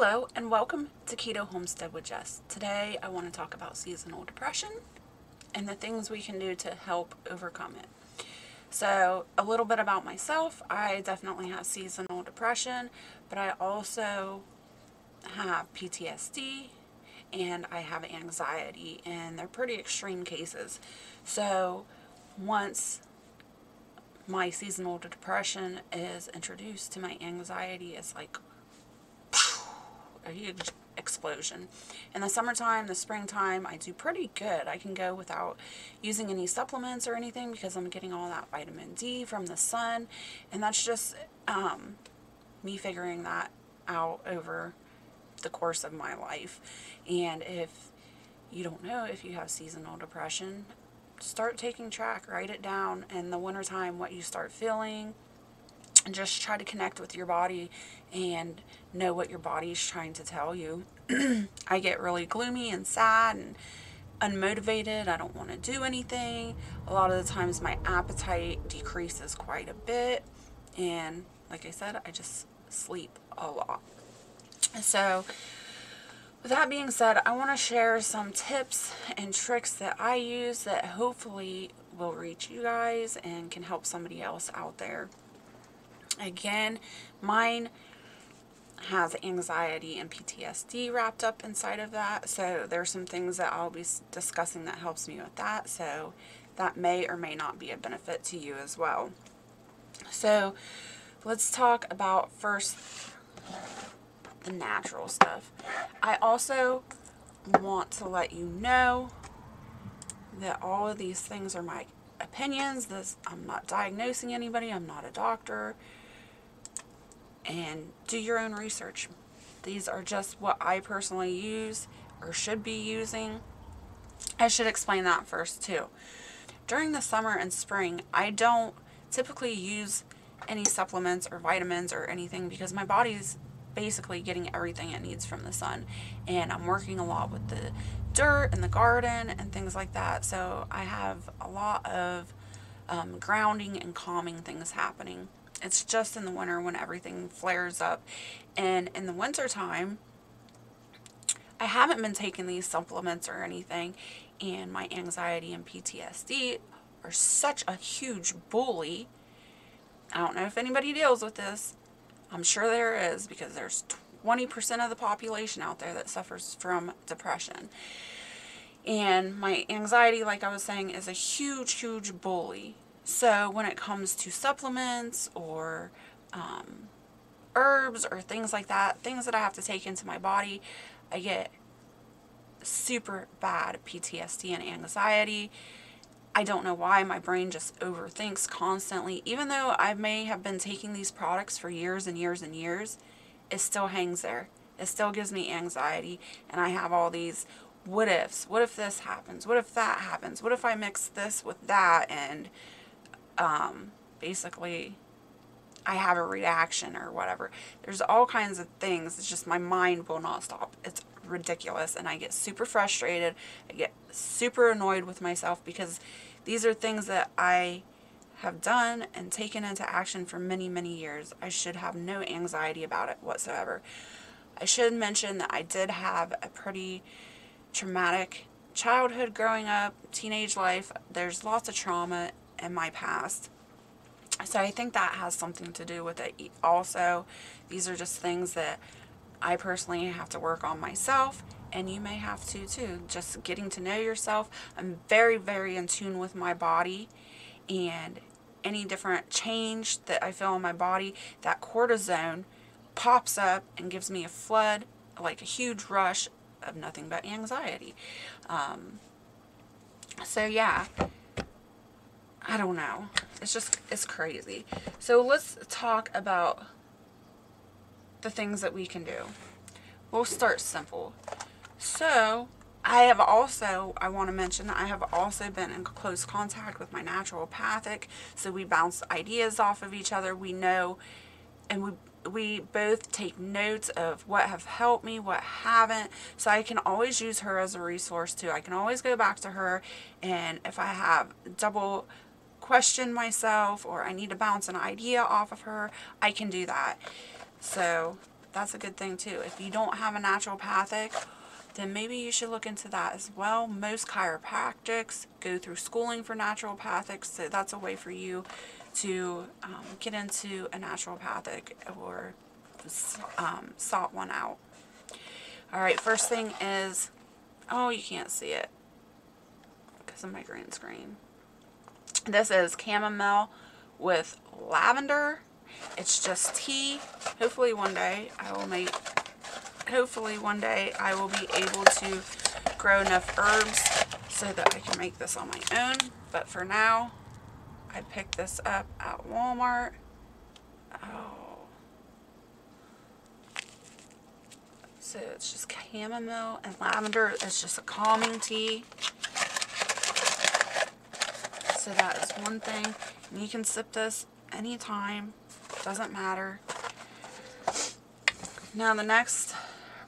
Hello and welcome to Keto Homestead with Jess. Today I want to talk about seasonal depression and the things we can do to help overcome it. So a little bit about myself. I definitely have seasonal depression, but I also have PTSD and I have anxiety, and they're pretty extreme cases. So once my seasonal depression is introduced to my anxiety, it's like a huge explosion. In the summertime, the springtime, I do pretty good. I can go without using any supplements or anything because I'm getting all that vitamin D from the sun, and that's just me figuring that out over the course of my life. And if you don't know if you have seasonal depression, start taking track, write it down in the wintertime, what you start feeling, and just try to connect with your body and know what your body is trying to tell you. I get really gloomy and sad and unmotivated. I don't want to do anything. A lot of the times my appetite decreases quite a bit, and like I said, I just sleep a lot. So with that being said, I want to share some tips and tricks that I use that hopefully will reach you guys and can help somebody else out there. Again, mine has anxiety and PTSD wrapped up inside of that, so there's some things that I'll be discussing that helps me with that, so that may or may not be a benefit to you as well. So let's talk about first the natural stuff. I also want to let you know that all of these things are my opinions. I'm not diagnosing anybody. I'm not a doctor. And do your own research. These are just what I personally use or should be using. I should explain that first too. During the summer and spring, I don't typically use any supplements or vitamins or anything because my body's basically getting everything it needs from the sun, and I'm working a lot with the dirt and the garden and things like that, so I have a lot of grounding and calming things happening. It's just in the winter when everything flares up, and in the winter time I haven't been taking these supplements or anything, and my anxiety and PTSD are such a huge bully. I don't know if anybody deals with this. I'm sure there is, because there's 20% of the population out there that suffers from depression. And my anxiety, like I was saying, is a huge, huge bully. So when it comes to supplements or herbs or things like that, things that I have to take into my body, I get super bad PTSD and anxiety. I don't know why. My brain just overthinks constantly. Even though I may have been taking these products for years and years and years, it still hangs there. It still gives me anxiety, and I have all these what ifs. What if this happens? What if that happens? What if I mix this with that? And basically I have a reaction or whatever. There's all kinds of things. It's just my mind will not stop. It's ridiculous, and I get super frustrated. I get super annoyed with myself because these are things that I have done and taken into action for many, many years. I should have no anxiety about it whatsoever. I should mention that I did have a pretty traumatic childhood growing up, teenage life. There's lots of trauma in my past. So I think that has something to do with it also. These are just things that I personally have to work on myself, and you may have to too. Just getting to know yourself. I'm very, very in tune with my body, and any different change that I feel in my body, that cortisone pops up and gives me a flood, like a huge rush of nothing but anxiety. So yeah, I don't know. It's crazy. So let's talk about the things that we can do. We'll start simple. So I want to mention, I have also been in close contact with my naturopathic. So we bounce ideas off of each other. We know, and we both take notes of what have helped me, what haven't. So I can always use her as a resource too. I can always go back to her, and if I have double question myself or I need to bounce an idea off of her, I can do that. So that's a good thing too. If you don't have a naturopathic, then maybe you should look into that as well. Most chiropractics go through schooling for naturopathics, so that's a way for you to get into a naturopathic or sought one out. Alright, first thing is, oh, you can't see it because of my green screen. This is chamomile with lavender. It's just tea. Hopefully one day I will be able to grow enough herbs so that I can make this on my own. But for now, I picked this up at Walmart. Oh. So it's just chamomile and lavender. It's just a calming tea. So that is one thing. And you can sip this anytime. Doesn't matter. Now the next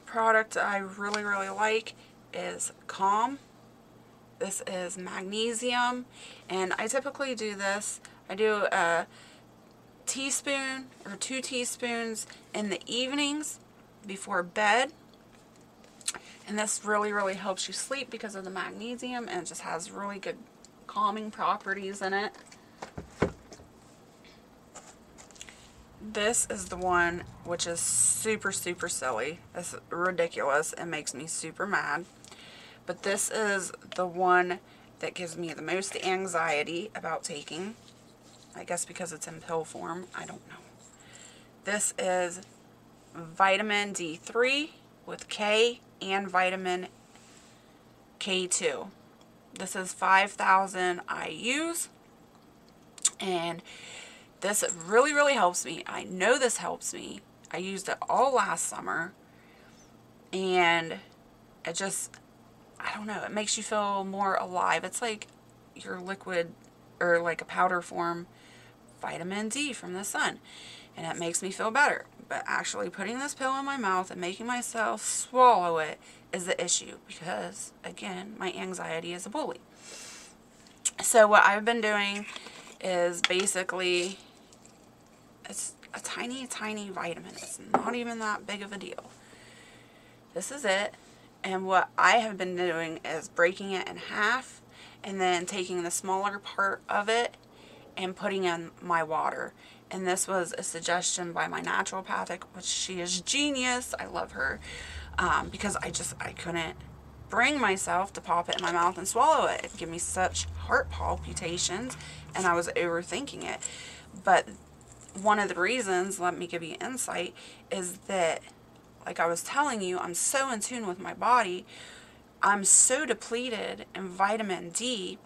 product I really like is Calm. This is magnesium, and I typically do this. I do a teaspoon or 2 teaspoons in the evenings before bed, and this really helps you sleep because of the magnesium, and it just has really good calming properties in it. This is the one which is super silly. It's ridiculous. It makes me super mad. But this is the one that gives me the most anxiety about taking. I guess because it's in pill form. I don't know. This is vitamin D3 with K and vitamin K2. This is 5,000 IUs. And this really helps me. I know this helps me. I used it all last summer. And it just, I don't know, it makes you feel more alive. It's like your liquid or like a powder form vitamin D from the sun. And it makes me feel better. But actually putting this pill in my mouth and making myself swallow it is the issue. Because, again, my anxiety is a bully. So what I've been doing is basically, it's a tiny vitamin. It's not even that big of a deal. This is it. And what I have been doing is breaking it in half and then taking the smaller part of it and putting in my water. And this was a suggestion by my naturopathic, which she is genius. I love her. Because I couldn't bring myself to pop it in my mouth and swallow it. It'd give me such heart palpitations, and I was overthinking it. But one of the reasons, let me give you insight, is that, like I was telling you, I'm so in tune with my body. I'm so depleted in vitamin D,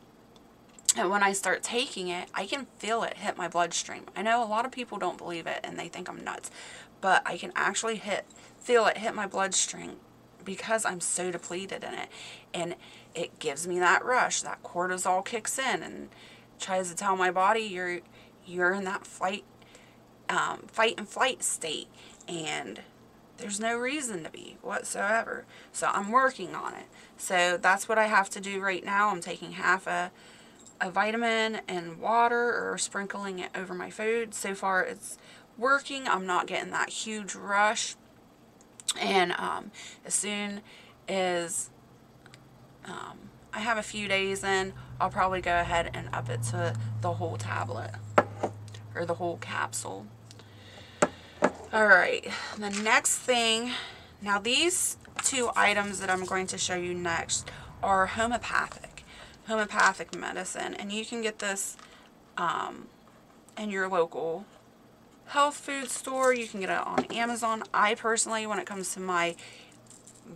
and when I start taking it, I can feel it hit my bloodstream. I know a lot of people don't believe it, and they think I'm nuts, but I can actually feel it hit my bloodstream because I'm so depleted in it. And it gives me that rush. That cortisol kicks in and tries to tell my body you're in that fight and flight state, and there's no reason to be whatsoever. So I'm working on it. So that's what I have to do right now. I'm taking half a vitamin and water, or sprinkling it over my food. So far it's working. I'm not getting that huge rush. And as soon as I have a few days in, I'll probably go ahead and up it to the whole tablet or the whole capsule. Alright, the next thing, now these 2 items that I'm going to show you next are homeopathic medicine, and you can get this in your local health food store. You can get it on Amazon. I personally, when it comes to my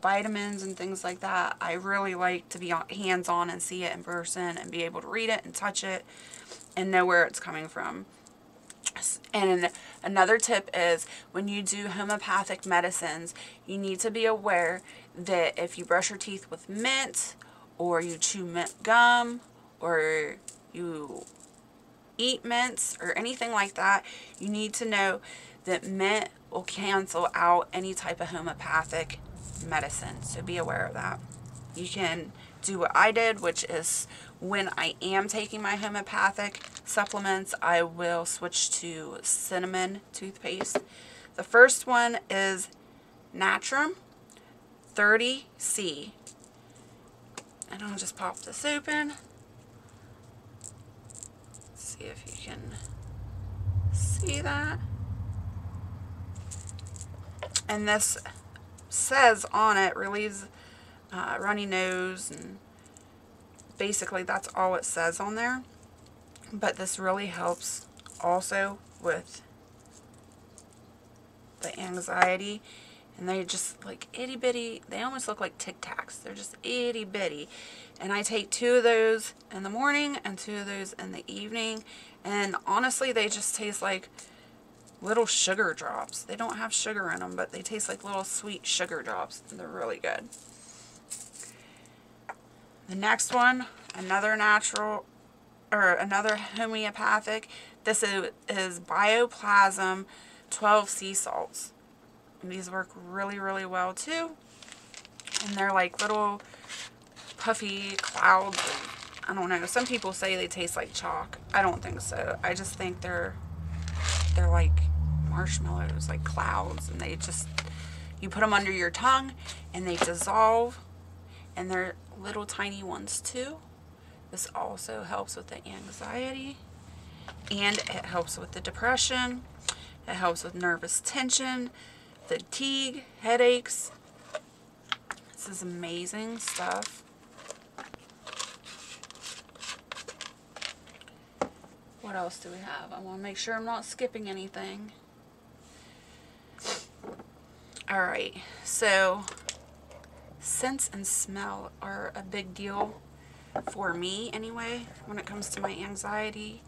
vitamins and things like that, I really like to be hands-on and see it in person and be able to read it and touch it and know where it's coming from. And another tip is, when you do homeopathic medicines, you need to be aware that if you brush your teeth with mint, or you chew mint gum, or you eat mints or anything like that, you need to know that mint will cancel out any type of homeopathic medicine. So be aware of that. You can do what I did, which is when I am taking my homeopathic supplements, I will switch to cinnamon toothpaste. The first one is Natrum 30C. And I'll just pop this open. See if you can see that. And this says on it, relieves runny nose, and basically that's all it says on there. But this really helps also with the anxiety. And they're just like itty bitty. They almost look like Tic Tacs. They're just itty bitty. And I take 2 of those in the morning and 2 of those in the evening. And honestly, they just taste like little sugar drops. They don't have sugar in them, but they taste like little sweet sugar drops. And they're really good. The next one, another natural, or another homeopathic. This is Bioplasm 12 sea salts. And these work really, really well too. And they're like little puffy clouds. I don't know. Some people say they taste like chalk. I don't think so. I just think they're like marshmallows, like clouds. And they just, you put them under your tongue and they dissolve. And they're little tiny ones too. This also helps with the anxiety. And it helps with the depression. It helps with nervous tension, fatigue, headaches. This is amazing stuff. What else do we have? I want to make sure I'm not skipping anything. Alright, so scents and smell are a big deal for me anyway when it comes to my anxiety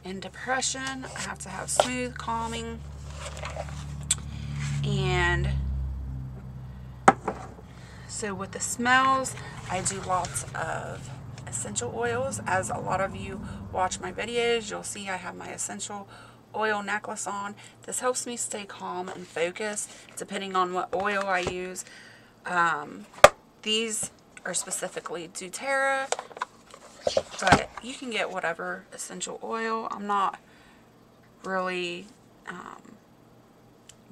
and depression. I have to have smooth, calming. And so with the smells, I do lots of essential oils. As a lot of you watch my videos, you'll see I have my essential oil necklace on. This helps me stay calm and focused depending on what oil I use. These are specifically doTERRA, but you can get whatever essential oil. I'm not really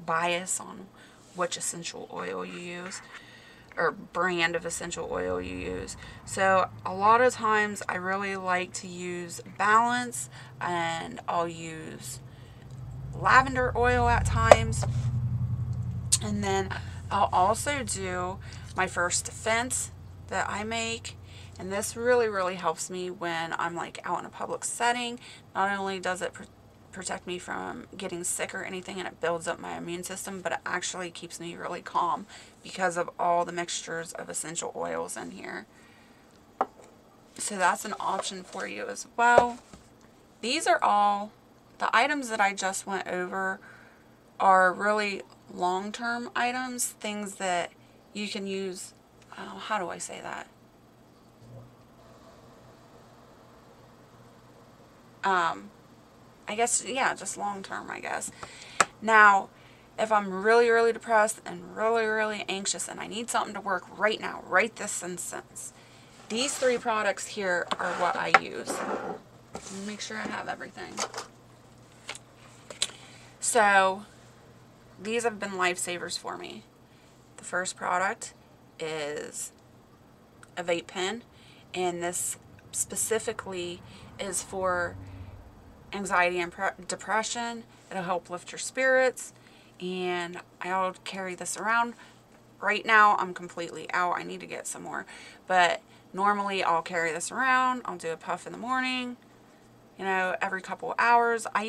biased on which essential oil you use or brand of essential oil you use. So a lot of times I really like to use Balance, and I'll use lavender oil at times. And then I'll also do my first defense that I make. And this really, really helps me when I'm like out in a public setting. Not only does it protect me from getting sick or anything, and it builds up my immune system, but it actually keeps me really calm because of all the mixtures of essential oils in here. So that's an option for you as well. These are all the items that I just went over are really long-term items, things that you can use. How do I say that? I guess, yeah, just long term, I guess. Now, if I'm really, really depressed and really, really anxious and I need something to work right now, right this instant, these 3 products here are what I use. Let me make sure I have everything. So, these have been lifesavers for me. The first product is a vape pen, and this specifically is for anxiety and depression. It'll help lift your spirits, and I'll carry this around. Right now I'm completely out. I need to get some more, but normally I'll carry this around. I'll do a puff in the morning, you know, every couple hours. I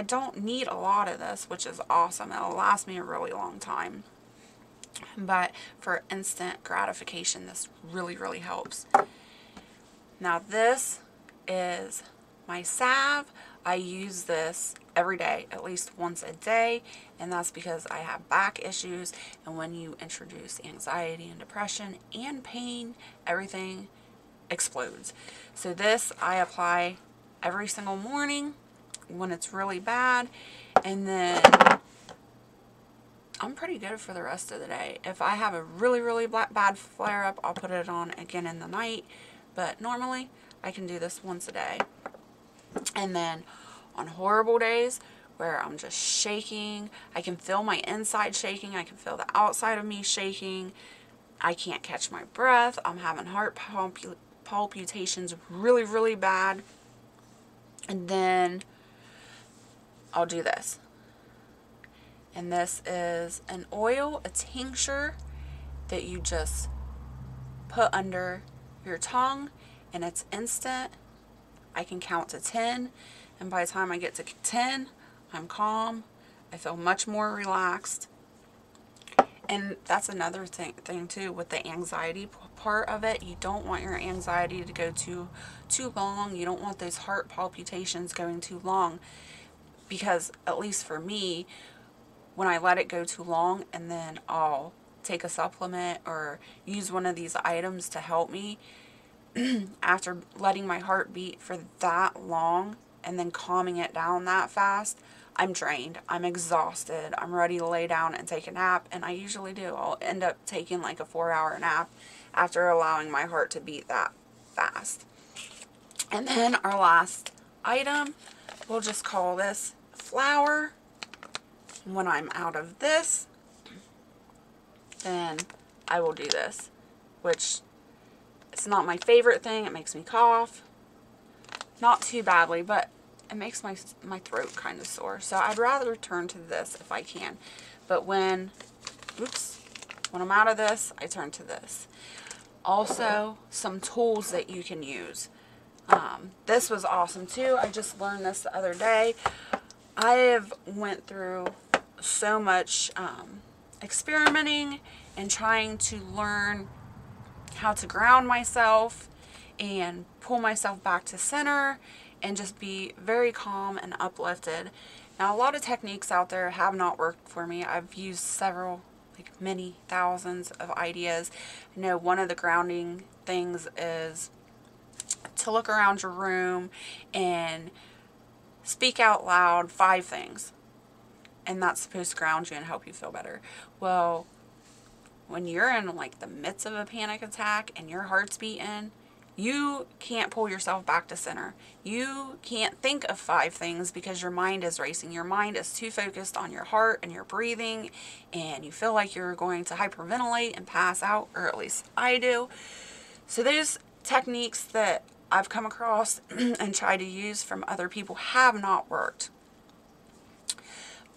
don't need a lot of this, which is awesome. It'll last me a really long time, but for instant gratification, this really, really helps. Now this is my salve. I use this every day, at least once a day, and that's because I have back issues, and when you introduce anxiety and depression and pain, everything explodes. So this I apply every single morning when it's really bad, and then I'm pretty good for the rest of the day. If I have a really, really bad flare-up, I'll put it on again in the night, but normally I can do this once a day. And then on horrible days where I'm just shaking. I can feel my inside shaking. I can feel the outside of me shaking. I can't catch my breath. I'm having heart palpitations really, really bad. And then I'll do this. And this is an oil, a tincture that you just put under your tongue, and it's instant. I can count to 10, and by the time I get to 10, I'm calm. I feel much more relaxed. And that's another thing too with the anxiety part of it. You don't want your anxiety to go too long. You don't want those heart palpitations going too long, because at least for me, when I let it go too long and then I'll take a supplement or use one of these items to help me, after letting my heart beat for that long and then calming it down that fast, I'm drained, I'm exhausted, I'm ready to lay down and take a nap, and I usually do. I'll end up taking like a 4-hour nap after allowing my heart to beat that fast. And then our last item, we'll just call this flour. When I'm out of this, then I will do this, which it's not my favorite thing. It makes me cough. Not too badly, but it makes my throat kind of sore. So I'd rather turn to this if I can. But when I'm out of this, I turn to this. Also, some tools that you can use. This was awesome too. I just learned this the other day. I have went through so much experimenting and trying to learn how to ground myself and pull myself back to center and just be very calm and uplifted. Now, a lot of techniques out there have not worked for me. I've used several, like many thousands of ideas. I know one of the grounding things is to look around your room and speak out loud 5 things. And that's supposed to ground you and help you feel better. Well, when you're in like the midst of a panic attack and your heart's beating, you can't pull yourself back to center. You can't think of 5 things because your mind is racing. Your mind is too focused on your heart and your breathing, and you feel like you're going to hyperventilate and pass out, or at least I do. So those techniques that I've come across and tried to use from other people have not worked.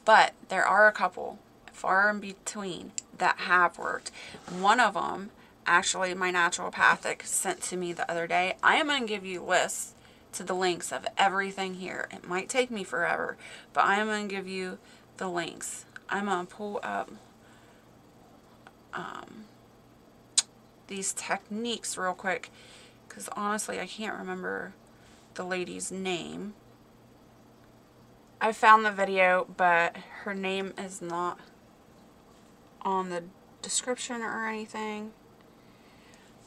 But there are a couple far in between that have worked. One of them, actually, my naturopathic sent to me the other day. I am going to give you lists to the links of everything here. It might take me forever, but I am going to give you the links. I'm going to pull up these techniques real quick, because honestly, I can't remember the lady's name. I found the video, but her name is not on the description or anything.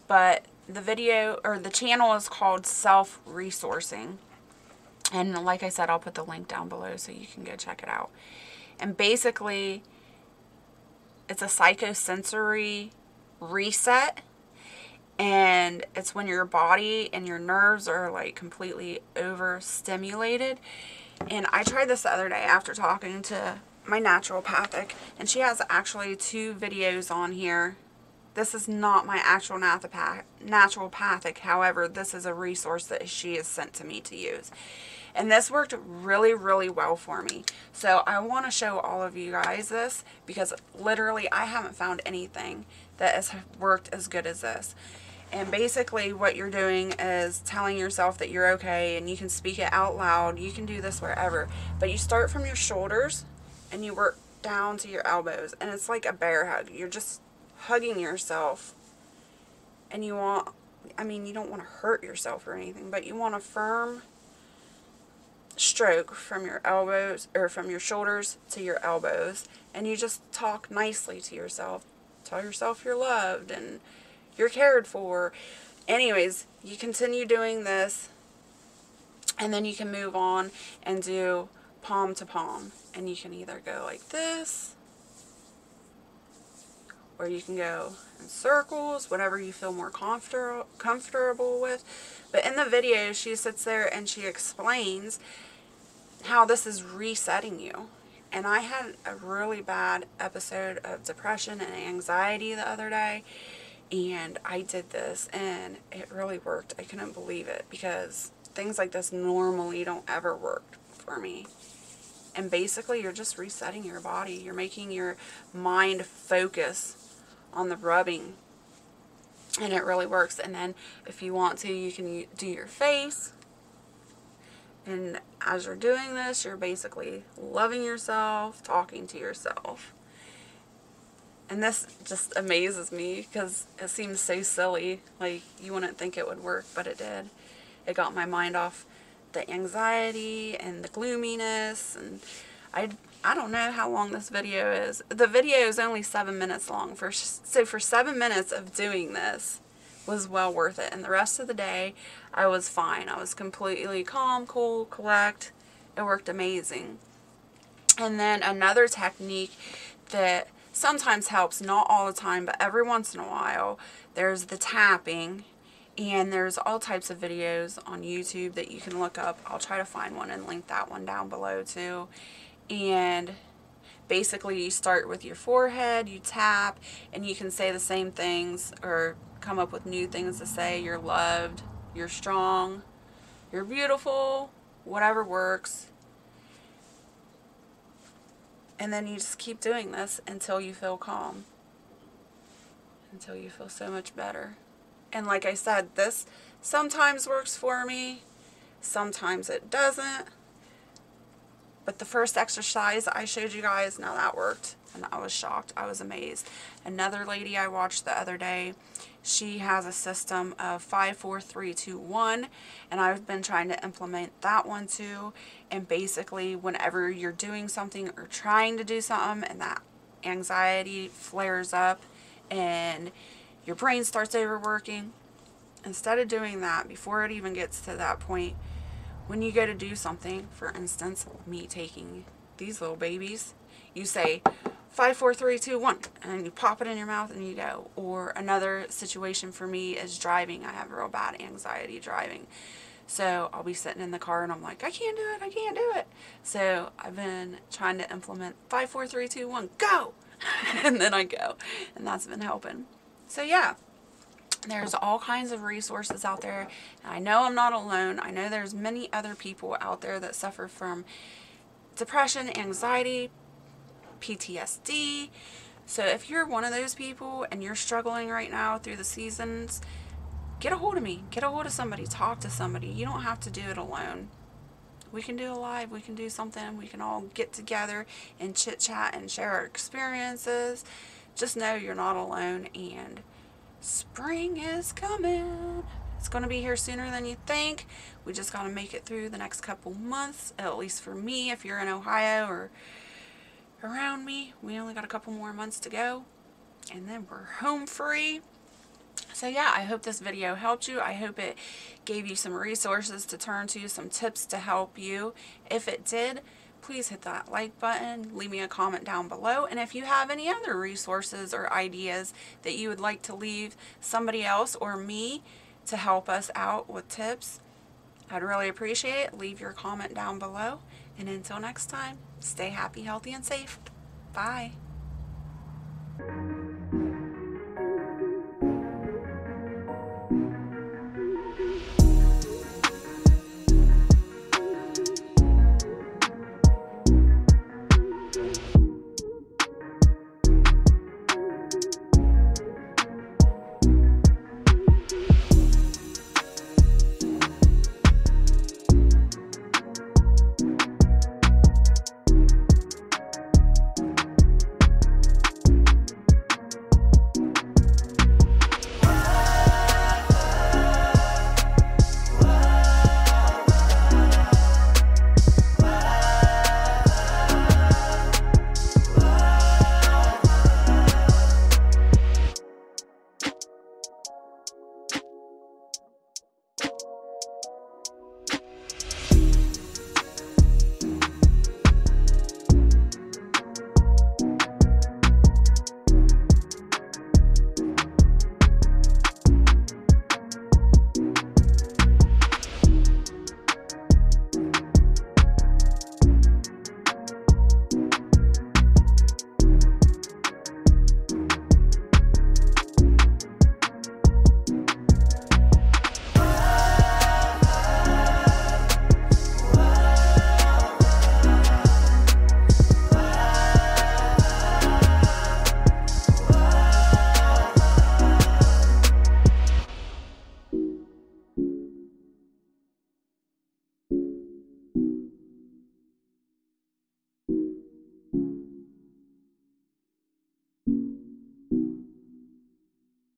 But the video, or the channel, is called Self-Resourcing. And like I said, I'll put the link down below so you can go check it out. And basically, it's a psychosensory reset. And it's when your body and your nerves are like completely overstimulated. And I tried this the other day after talking to my naturopathic, and she has actually 2 videos on here. This is not my actual naturopathic, however, this is a resource that she has sent to me to use. And this worked really, really well for me. So I want to show all of you guys this, because literally I haven't found anything that has worked as good as this. And basically what you're doing is telling yourself that you're okay, and you can speak it out loud. You can do this wherever. But you start from your shoulders and you work down to your elbows. And it's like a bear hug. You're just hugging yourself. And you want, you don't want to hurt yourself or anything, but you want a firm stroke from your elbows, or from your shoulders to your elbows. And you just talk nicely to yourself. Tell yourself you're loved and you're cared for. Anyways, you continue doing this, and then you can move on and do palm to palm. And you can either go like this, or you can go in circles, whatever you feel more comfortable with. But in the video, she sits there and she explains how this is resetting you. And I had a really bad episode of depression and anxiety the other day, and I did this and it really worked. I couldn't believe it, because things like this normally don't ever work for me. And basically you're just resetting your body. You're making your mind focus on the rubbing, and it really works. And then if you want to, you can do your face. And as you're doing this, you're basically loving yourself, talking to yourself. And this just amazes me because it seems so silly. Like, you wouldn't think it would work, but it did. It got my mind off the anxiety and the gloominess. And I don't know how long this video is. The video is only 7 minutes long. So for 7 minutes of doing this was well worth it. And the rest of the day, I was fine. I was completely calm, cool, collect. It worked amazing. And then another technique that sometimes helps, not all the time, but every once in a while, there's the tapping. And there's all types of videos on YouTube that you can look up. I'll try to find one and link that one down below too. And basically you start with your forehead, you tap, and you can say the same things or come up with new things to say. You're loved, you're strong, you're beautiful, whatever works. And then you just keep doing this until you feel calm, until you feel so much better. And like I said, this sometimes works for me, sometimes it doesn't. But the first exercise I showed you guys, now that worked. And I was shocked. I was amazed. Another lady I watched the other day, she has a system of 5, 4, 3, 2, 1. And I've been trying to implement that one too. And basically, whenever you're doing something or trying to do something and that anxiety flares up and your brain starts overworking, instead of doing that before it even gets to that point, when you go to do something, for instance, me taking these little babies, you say 5, 4, 3, 2, 1, and you pop it in your mouth and you go. Or another situation for me is driving. I have real bad anxiety driving. So I'll be sitting in the car and I'm like, I can't do it, I can't do it. So I've been trying to implement 5, 4, 3, 2, 1, go! And then I go. And that's been helping. So yeah. There's all kinds of resources out there. And I know I'm not alone. I know there's many other people out there that suffer from depression, anxiety, PTSD. So if you're one of those people and you're struggling right now through the seasons, get a hold of me. Get a hold of somebody. Talk to somebody. You don't have to do it alone. We can do a live. We can do something. We can all get together and chit-chat and share our experiences. Just know you're not alone, and spring is coming. It's going to be here sooner than you think. We just got to make it through the next couple months, at least for me. If you're in Ohio or around me, we only got a couple more months to go, and then we're home free. So yeah, I hope this video helped you. I hope it gave you some resources to turn to, some tips to help you. If it did, please hit that like button, leave me a comment down below. And if you have any other resources or ideas that you would like to leave somebody else or me to help us out with tips, I'd really appreciate it. Leave your comment down below. And until next time, stay happy, healthy, and safe. Bye.